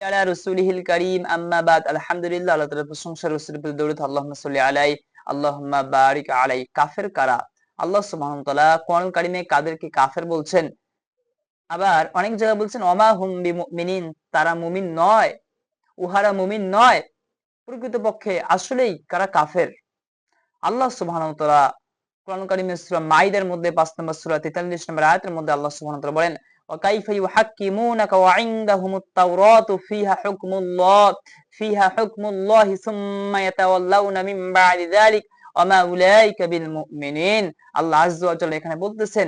আলা রাসূলিহিল কারীম আম্মা বাদ আলহামদুলিল্লাহ আল্লাহ তাআলার প্রশংসা রাসূলের প্রতি দরুদ আল্লাহুম্মা সাল্লি আলাইহি আল্লাহুম্মা বারিক আলাইহি। কাফের কারা? আল্লাহ সুবহানাহু ওয়া তাআলা কোরআন কারীমে কাদেরকে কাফের বলছেন, আবার অনেক জায়গায় বলছেন ওমা হুম বিমুমিনিন, তারা মুমিন নয়, উহারা মুমিন নয়। প্রকৃতপক্ষে আসলেই কারা কাফের? আল্লাহ সুবহানাহু ওয়া তাআলা কোরআন কারীমের সূরা মাইদার মধ্যে ৫ নম্বর সূরা ৪৩ নম্বর আয়াতের মধ্যে আল্লাহ সুবহানাহু ওয়া তাআলা বলেন ওয়া কাইফা ইউহাক্কিমুনাকা ওয়া ইনদাহুমুত তাওরাতু ফিহা হুকমুল্লাহি সুম্মা ইয়াতাওয়াল্লাউনা মিন বা'দি যালিক ওয়া মা উলাইকা বিল মুমিনিন। আল্লাহ আযজা ওয়া জাল্লা এখানে বলতেছেন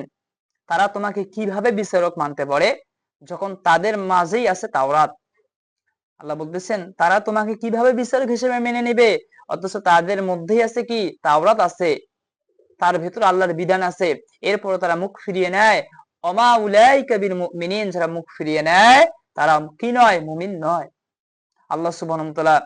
তারা তোমাকে কিভাবে বিচারক মানতে পারে যখন তাদের মাঝেই আছে তাওরাত। আল্লাহ বলতেছেন তারা তোমাকে কিভাবে বিচারক হিসেবে মেনে নেবে অথচ তাদের মধ্যেই আছে কি তাওরাত আছে, তার ভেতর আল্লাহর বিধান আছে, এরপর তারা মুখ ফিরিয়ে নেয়। ওমা উলাইকা বিল মুমিনিন, যারা মুখ ফিরিয়ে নেয় তারা কি নয়? মুমিন নয়। আল্লাহ সুবহানাহু ওয়া তাআলা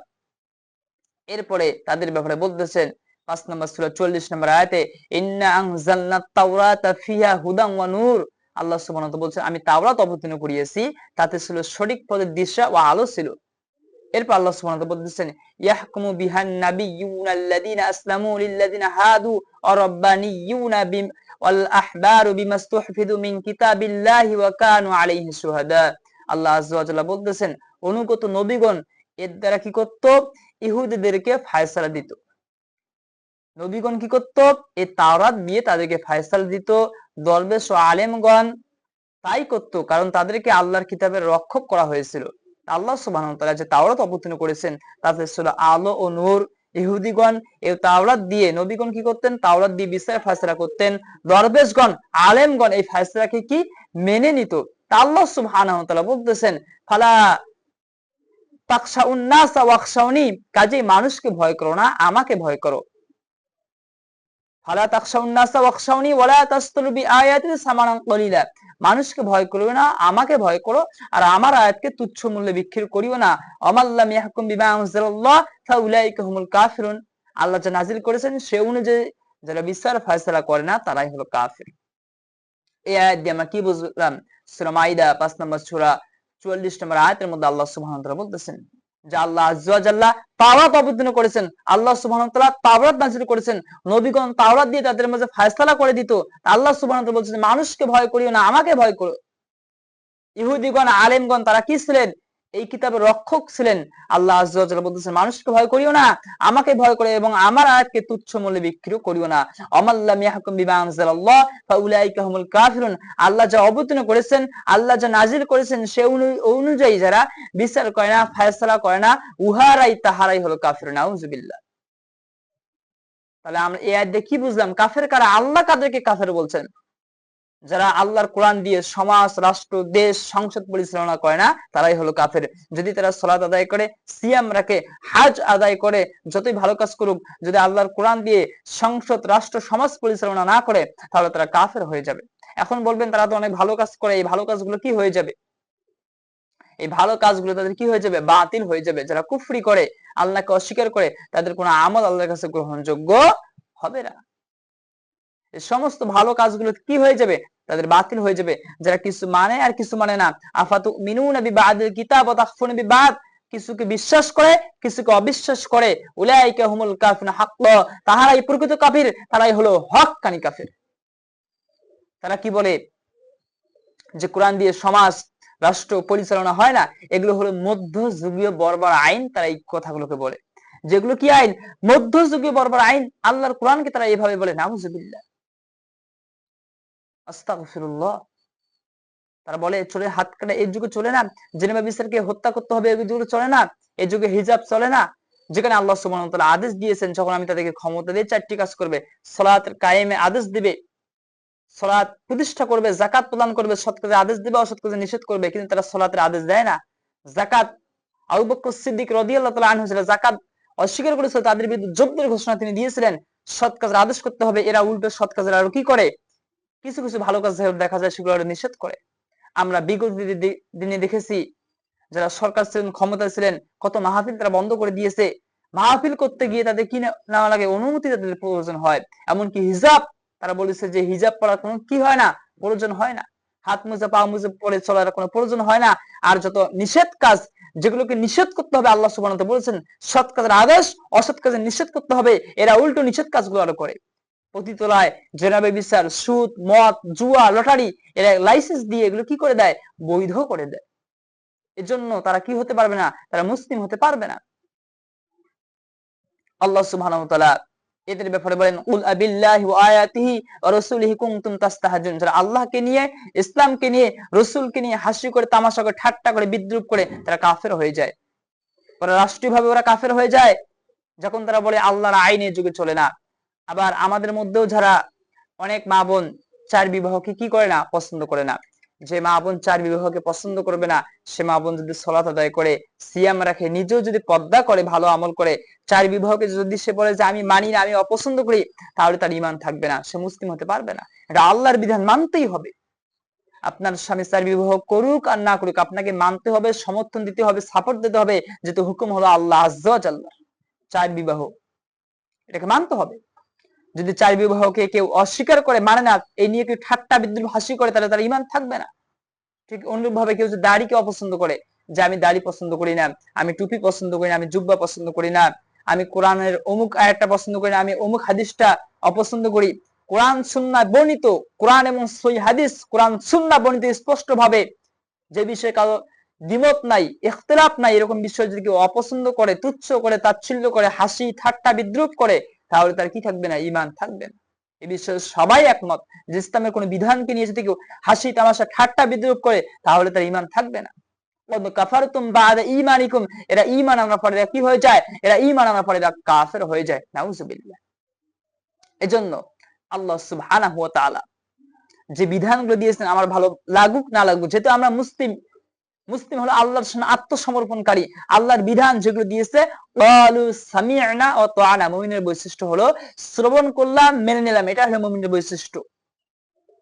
এরপরে তাদের ব্যাপারে বলতেছেন ৫ নম্বর সূরা ৪০ নম্বর আয়াতে ইন্না আনজালনাত তাওরাতা ফিহা হুদান ওয়া নূর। আল্লাহ সুবহানাহু ওয়া তাআলা বলছেন আমি তাওরাত অবতীর্ণ করিয়েছি, তাতে ছিল সঠিক পথের দিশা ও আলো ছিল। এরপর আল্লাহ সুবহানাহু ওয়া তাআলা বলতেছেন ইয়াহকুমু বিহান নাবিয়্যুনা আল্লাযীনা আসলামু লিল্লাযীনা হাদু ওয়া রাব্বানিয়্যুনা ওয়াল আহবারু বিমাস্তুহফিযু মিন কিতাবিল্লাহি ওয়া কানু আলাইহি শুহাদা। আল্লাহ আযজা ওয়া জাল্লা বলতেছেন অনুগত নবীগণ এর দ্বারা কি করত? ইহুদিদেরকে ফায়সালা দিত। নবীগণ কি করত? এই তাওরাত দিয়ে তাদেরকে ফায়সালা দিত। দরবেশ ও আলেমগণ তাই করত, কারণ তাদেরকে আল্লাহর কিতাবের রক্ষক করা হয়েছিল। আল্লাহ সুবহানাহু ওয়া তাআলা যে তাওরাত অবতীর্ণ করেছেন তাতে ছিল আলো ও নূর। ইহুদিগণ এই তাওরাত দিয়ে, নবীগণ কি করতেন? তাওরাত দিয়ে বিচার ফায়সালা করতেন। দরবেশগণ আলেমগণ এই ফায়সালাকে কি মেনে নিত। তা আল্লাহ সুবহানাহু ওয়া তাআলা বলতেছেন ফালা তাখশাউন নাস ওয়াখশাউনি, কাজেই মানুষকে ভয় করো না, আমাকে ভয় করো। ফালা তাখশাউন নাস ওয়াখশাউনি ওয়ালা তাশতারু বিআয়াতি সামানান কলিলা, মানুষকে ভয় করো না, আমাকে ভয় করো, আর আমার আয়াতকে তুচ্ছ মূল্যে বিক্রি করিও না। আমাল্লাম ইয়াহকুম বিমা আনজালাল্লাহ ফাউলাইকা হুমুল কাফিরুন, আল্লাহ যা নাজিল করেছেন সে অনুযায়ী যারা বিচার ফয়সালা করে না তারাই হলো কাফির। এই আয়াত দিয়ে আমরা কি বুঝলাম? সূরা মাইদা ৫ নম্বর সূরা ৪৪ নম্বর আয়াতের মধ্যে আল্লাহ সুবহানাহু ওয়া তাআলা বলতেছেন যে আল্লাহ আযজা ওয়া জাল্লা তাওরাত অবতীর্ণ করেছেন। আল্লাহ সুবহানাহু ওয়া তাআলা তাওরাত নাযিল করেছেন। নবীগণ তাওরাত দিয়ে তাদের মাঝে ফয়সালা করে দিত। আল্লাহ সুবহানাহু ওয়া তাআলা বলছেন মানুষকে ভয় করিও না, আমাকে ভয় করো। ইহুদিগণ আলেমগণ তারা কি ছিলেন? এই কিতাবের রক্ষক ছিলেন। আল্লাহ আযজা ওয়া জাল্লা বলতেছেন মানুষকে ভয় করিও না, আমাকে ভয় করো এবং আমার আয়াতকে তুচ্ছ মূল্যে বিক্রি করিও না। আমাল্লাম ইয়াহকুম বিমা আনজালাল্লাহ ফাউলাইকা হুমুল কাফিরুন, আল্লাহ যা অবতীর্ণ করেছেন, আল্লাহ যা নাজিল করেছেন সে অনুযায়ী যারা বিচার করে না, ফয়সালা করে না, তাহারাই হলো কাফির। নাউযুবিল্লাহ। তাহলে আমরা এই আয়াত দিয়ে কি বুঝলাম? কাফের কারা? আল্লাহ কাদেরকে কাফের বলছেন? যারা আল্লাহর কোরআন দিয়ে সমাজ, রাষ্ট্র, দেশ, সংসদ পরিচালনা করে না তারাই হলো কাফের। যদি তারা সালাত আদায় করে, সিয়াম রাখে, হজ আদায় করে, যতই ভালো কাজ করুক, যদি আল্লাহর কোরআন দিয়ে সংসদ, রাষ্ট্র, সমাজ পরিচালনা না করে তাহলে তারা কাফের হয়ে যাবে। এখন বলবেন তারা তো অনেক ভালো কাজ করে, এই ভালো কাজগুলো কি হয়ে যাবে? এই ভালো কাজগুলো তাদের কি হয়ে যাবে? বাতিল হয়ে যাবে। যারা কুফরি করে, আল্লাহকে অস্বীকার করে, তাদের কোনো আমল আল্লাহর কাছে গ্রহণযোগ্য হবে না। এই সমস্ত ভালো কাজগুলো কি হয়ে যাবে? তাদের বাতিল হয়ে যাবে। যারা কিছু মানে আর কিছু মানে না, আফাতু মিনুনা বিবাদিল কিতাব ওয়া তাখফুরুনা বিবাদ, কিছুকে বিশ্বাস করে কিছুকে অবিশ্বাস করে, উলাইকা হুমুল কাফিরুন হাক্কা, তাহারাই প্রকৃত কাফির, তারাই হলো হক্কানি কাফির। তারা কি বলে যে কোরআন দিয়ে সমাজ, রাষ্ট্র পরিচালনা হয় না, এগুলো হলো মধ্যযুগীয় বর্বর আইন। তারা এই কথাগুলোকে বলে, যেগুলো কি আইন? মধ্যযুগীয় বর্বর আইন। আল্লাহর কোরআনকে তারা এইভাবে বলে। নাউযুবিল্লাহ, আস্তাগফিরুল্লাহ। তারা বলে চোরের হাত কাটা এই যুগে চলে না, জেনেভা বিচারকে হত্যা করতে হবে এই যুগে চলে না, এই যুগে হিজাব চলে না। যেখানে আল্লাহ সুবহানাহু ওয়া তাআলা আদেশ দিয়েছেন যখন আমি তাদেরকে ক্ষমতা দিয়ে 4টি কাজ করবে, সালাতের কায়েমে আদেশ দিবে, সালাত প্রতিষ্ঠা করবে, যাকাত প্রদান করবে, সৎ কাজে আদেশ দিবে, অসৎ কাজে নিষেধ করবে, কিন্তু তারা সালাতের আদেশ দেয় না। যাকাত, আবু বকর সিদ্দিক রাদিয়াল্লাহু তাআলা আনহু যারা যাকাত অস্বীকার করেছিল তাদের বিরুদ্ধে যুদ্ধের ঘোষণা তিনি দিয়েছিলেন। সৎ কাজের আদেশ করতে হবে, এরা উল্টো সৎ কাজের আরো কি করে? কিছু কিছু ভালো কাজ দেখা যায় সেগুলো নিষেধ করে। আমরা বিগত দিনে দেখেছি যারা সরকার ছিলেন, ক্ষমতা ছিলেন, কত মাহফিল তারা বন্ধ করে দিয়েছে। মাহফিল করতে গিয়ে তাদের কি নেওয়া লাগে? অনুমতি তাদের প্রয়োজন হয়। এমনকি হিজাব, তারা বলেছে যে হিজাব পড়ার কোনো কি হয় না? প্রয়োজন হয় না। হাত মোজা পা মোজা পরে চলার কোনো প্রয়োজন হয় না। আর যত নিষেধ কাজ, যেগুলোকে নিষেধ করতে হবে, আল্লাহ সুবহানাহু ওয়া তাআলা বলেছেন সৎ কাজের আদেশ, অসৎ কাজের নিষেধ করতে হবে, এরা উল্টো নিষেধ কাজগুলো আরো করে। পতিতলায় জেনাবে বিচার, সুদ, মদ, জুয়া, লটারি, এরা লাইসেন্স দিয়ে এগুলো কি করে দেয়? বৈধ করে দেয়। এজন্য তারা কি হতে পারবে না? তারা মুসলিম হতে পারবে না। আল্লাহ সুবহানাহু ওয়া তাআলা এদের ব্যাপারে বলেন, কুল আবিল্লাহি ওয়া আয়াতিহি ওয়া রাসূলিহি কুনতুম তাস্তাহজিউন। যারা আল্লাহকে নিয়ে, ইসলামকে নিয়ে, রাসূলকে নিয়ে হাসি করে, তামাশা করে, ঠাট্টা করে, বিদ্রূপ করে তারা কাফের হয়ে যায়। ওরা রাষ্ট্রীয়ভাবে ওরা কাফের হয়ে যায় যখন তারা বলে আল্লাহর আইনের যুগে চলে না। আবার আমাদের মধ্যেও যারা অনেক মা বোন 4 বিবাহকে কি করে না? পছন্দ করে না। যে মা বোন 4 বিবাহকে পছন্দ করবে না, সে মা বোন যদি সালাত আদায় করে, সিয়াম রাখে, নিজেও যদি পর্দা করে, ভালো আমল করে, 4 বিবাহকে যদি সে বলে যে আমি মানি না, আমি অপছন্দ করি, তাহলে তার ঈমান থাকবে না, সে মুসলিম হতে পারবে না। এটা আল্লাহর বিধান, মানতেই হবে। আপনার স্বামী 4 বিবাহ করুক আর না করুক, আপনাকে মানতে হবে, সমর্থন দিতে হবে, সাপোর্ট দিতে হবে, যেহেতু হুকুম হলো আল্লাহ আযজা ওয়া জাল্লা। 4 বিবাহ, এটাকে মানতে হবে। যদি 4 বিবাহকে কেউ অস্বীকার করে, মানে না, এই নিয়ে কেউ ঠাট্টা বিদ্রুপ হাসি করে, তাহলে তার ঈমান থাকবে না। ঠিক অনুরূপ ভাবে কেউ যদি দাড়িকে অপছন্দ করে, যে আমি দাড়ি পছন্দ করি না, আমি টুপি পছন্দ করি না, আমি জুব্বা পছন্দ করি না, আমি কোরআনের অমুক আয়াতটা পছন্দ করি না, আমি অমুক হাদিসটা অপছন্দ করি, কোরআন সুন্নাহ বর্ণিত, কোরআন এবং সহিহ হাদিস, কোরআন সুন্নাহ বর্ণিত স্পষ্ট ভাবে যে বিষয়ে কারো দ্বিমত নাই, ইখতিলাফ নাই, এরকম বিষয় যদি কেউ অপছন্দ করে, তুচ্ছ করে, তাচ্ছিল্য করে, হাসি ঠাট্টা বিদ্রুপ করে, তাহলে তার কি থাকবে না? ঈমান থাকবে না। এই বিষয়ে সবাই একমত যে ইসলামের কোন বিধানকে নিয়ে যদি কেউ হাসি তামাশা ঠাট্টা বিদ্রুপ করে, তাহলে তার ঈমান থাকবে না। কাফারতুম বা'দা ঈমানিকুম, এরা ঈমান আনার পরে কি হয়ে যায়? এরা ঈমান আনার পরে এরা কাফের হয়ে যায়। নাউযুবিল্লাহ। এজন্য আল্লাহ সুবহানাহু ওয়া তাআলা যে বিধানগুলো দিয়েছেন, আমার ভালো লাগুক না লাগুক, যেহেতু আমরা মুসলিম, মুসলিম হলো আল্লাহর সামনে আত্মসমর্পণকারী, আল্লাহর বিধান যেগুলো দিয়েছে, ক্বালু সামি'না ওয়া তা'আনা, মুমিনের বৈশিষ্ট্য হলো শ্রবণ করলাম, মেনে নিলাম, এটা হলো মুমিনের বৈশিষ্ট্য।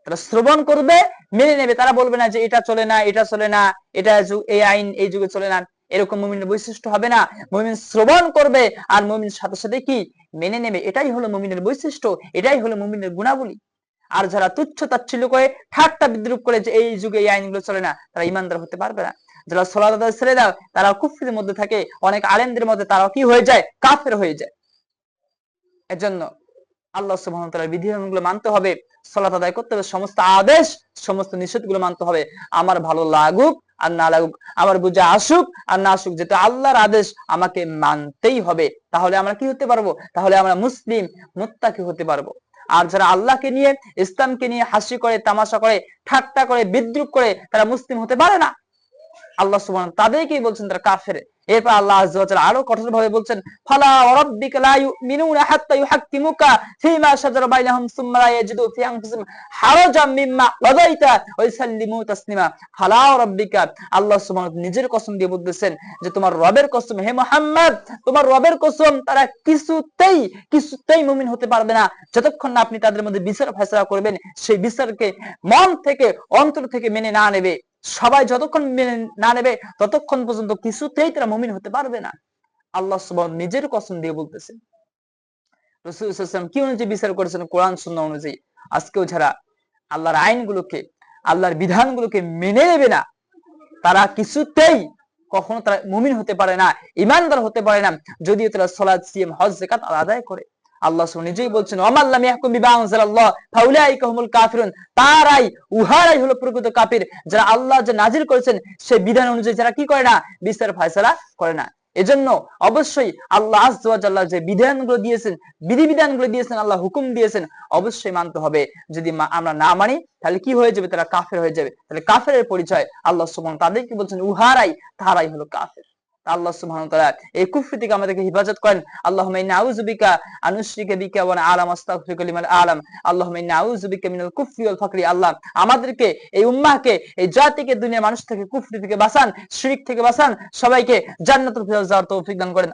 তারা শ্রবণ করবে, মেনে নেবে, তারা বলবে না যে এটা চলে না, এটা চলে না, এটা এই আইন এই যুগে চলে না। এরকম মুমিনের বৈশিষ্ট্য হবে না। মুমিন শ্রবণ করবে আর মুমিনের সাথে সাথে কি? মেনে নেবে। এটাই হলো মুমিনের বৈশিষ্ট্য, এটাই হলো মুমিনের গুণাবলী। আর যারা তুচ্ছ তাচ্ছিল্য করে, ঠাট্টা বিদ্রুপ করে যে এই যুগে এই আইনগুলো চলে না, তারা ইমানদার হতে পারবে না। যারা সালাত আদায় ছেড়ে দাও, তারা কুফরির মধ্যে থাকে, অনেক আলেমদের মধ্যে তারা কি হয়ে যায়? কাফের হয়ে যায়। এজন্য আল্লাহ সুবহানাহু ওয়া তাআলার বিধিগুলো মানতে হবে, সালাত আদায় করতে হবে, সমস্ত আদেশ, সমস্ত নিষেধগুলো মানতে হবে। আমার ভালো লাগুক আর না লাগুক, আমার বুঝে আসুক আর না আসুক, যেটা আল্লাহর আদেশ আমাকে মানতেই হবে। তাহলে আমরা কি হতে পারবো? তাহলে আমরা মুসলিম, মুত্তাকি হতে পারবো। আর যারা আল্লাহকে নিয়ে, ইসলামকে নিয়ে হাসি করে, তামাশা করে, ঠাট্টা করে, বিদ্রুপ করে, তারা মুসলিম হতে পারে না। আল্লাহ সুবহানাহু তাদেরকেই বলছেন তারা কাফের। এরপর আল্লাহ আযজা ওয়া জাল্লা আরো কঠোরভাবে বলছেন, ফালা রাব্বিকা লা ইউমিনুনা হাত্তা ইউহাক্কিমুকা ফীমা শাজারা বাইনাহুম সুম্মা লা ইয়াজিদু ফি আনফুসিহিম হারাজাম মিম্মা কাযাইতা ওয়া ইসাল্লিমু তাসলিমা। ফালা রাব্বিকা, আল্লাহ সুবহানাহু নিজের কসম দিয়ে বলতেছেন যে তোমার রবের কসম, হে মুহাম্মদ, তোমার রবের কসম, তারা কিছুতেই মুমিন হতে পারবে না যতক্ষণ না আপনি তাদের মধ্যে বিচার ফয়সালা করবেন, সেই বিচারকে মন থেকে, অন্তর থেকে মেনে না নেবে। সবাই যতক্ষণ মেনে না নেবে, ততক্ষণ পর্যন্ত কিছুতেই তারা মুমিন হতে পারবে না। আল্লাহ সুবহানাহু নিজের কসম দিয়ে বলতেছেন। রাসূল সাল্লাল্লাহু আলাইহি ওয়াসাল্লাম কি অনুযায়ী বিচার করেছেন? কোরআন সুন্নাহ অনুযায়ী। আজকেও যারা আল্লাহর আইনগুলোকে, আল্লাহর বিধানগুলোকে মেনে নেবে না, তারা কিছুতেই কখনো তারা মুমিন হতে পারে না, ঈমানদার হতে পারে না, যদিও তারা সালাত, সিয়াম, হজ, যাকাত আদায় করে। আল্লাহ সুবহানাহু নিজেই বলছেন, ওয়ামান লাম ইয়াহকুম বিমা আনজালাল্লাহ ফাউলাইকা হুমুল কাফিরুন, উহারাই হলো প্রকৃত কাফির, যারা আল্লাহ যে নাজিল করেছেন সেই বিধান অনুযায়ী যারা কি করে না? বিচার ফয়সালা করে না। এজন্য অবশ্যই আল্লাহ আযজা ওয়া জাল্লা যে বিধানগুলো দিয়েছেন, বিধিবিধানগুলো দিয়েছেন, আল্লাহ হুকুম দিয়েছেন, অবশ্যই মানতে হবে। যদি আমরা না মানি, তাহলে কি হয়ে যাবে? তারা কাফের হয়ে যাবে। তাহলে কাফেরের পরিচয় আল্লাহ সুবহানাহু তাদেরকে বলছেন তারাই হলো কাফের। আল্লাহ সুবহানাহু ওয়া তাআলা এই কুফর থেকে আমাদেরকে হেফাজত করেন। আল্লাহুম্মা ইন্না আউযু বিকা আন নুশরিকা বিকা ওয়া আ'লাম আস্তাগফিরুকা লিমান আ'লাম। আল্লাহুম্মা ইন্না আউযু বিকা মিনাল কুফরি ওয়াল ফাকরি। আল্লাহ আমাদেরকে, এই উম্মাহকে, এই জাতিকে দুনিয়ার মানুষ থেকে কুফরি থেকে বাঁচান, শিরক থেকে বাঁচান, সবাইকে জান্নাতুল ফিরদাউস যাওয়ার তৌফিক দান করেন।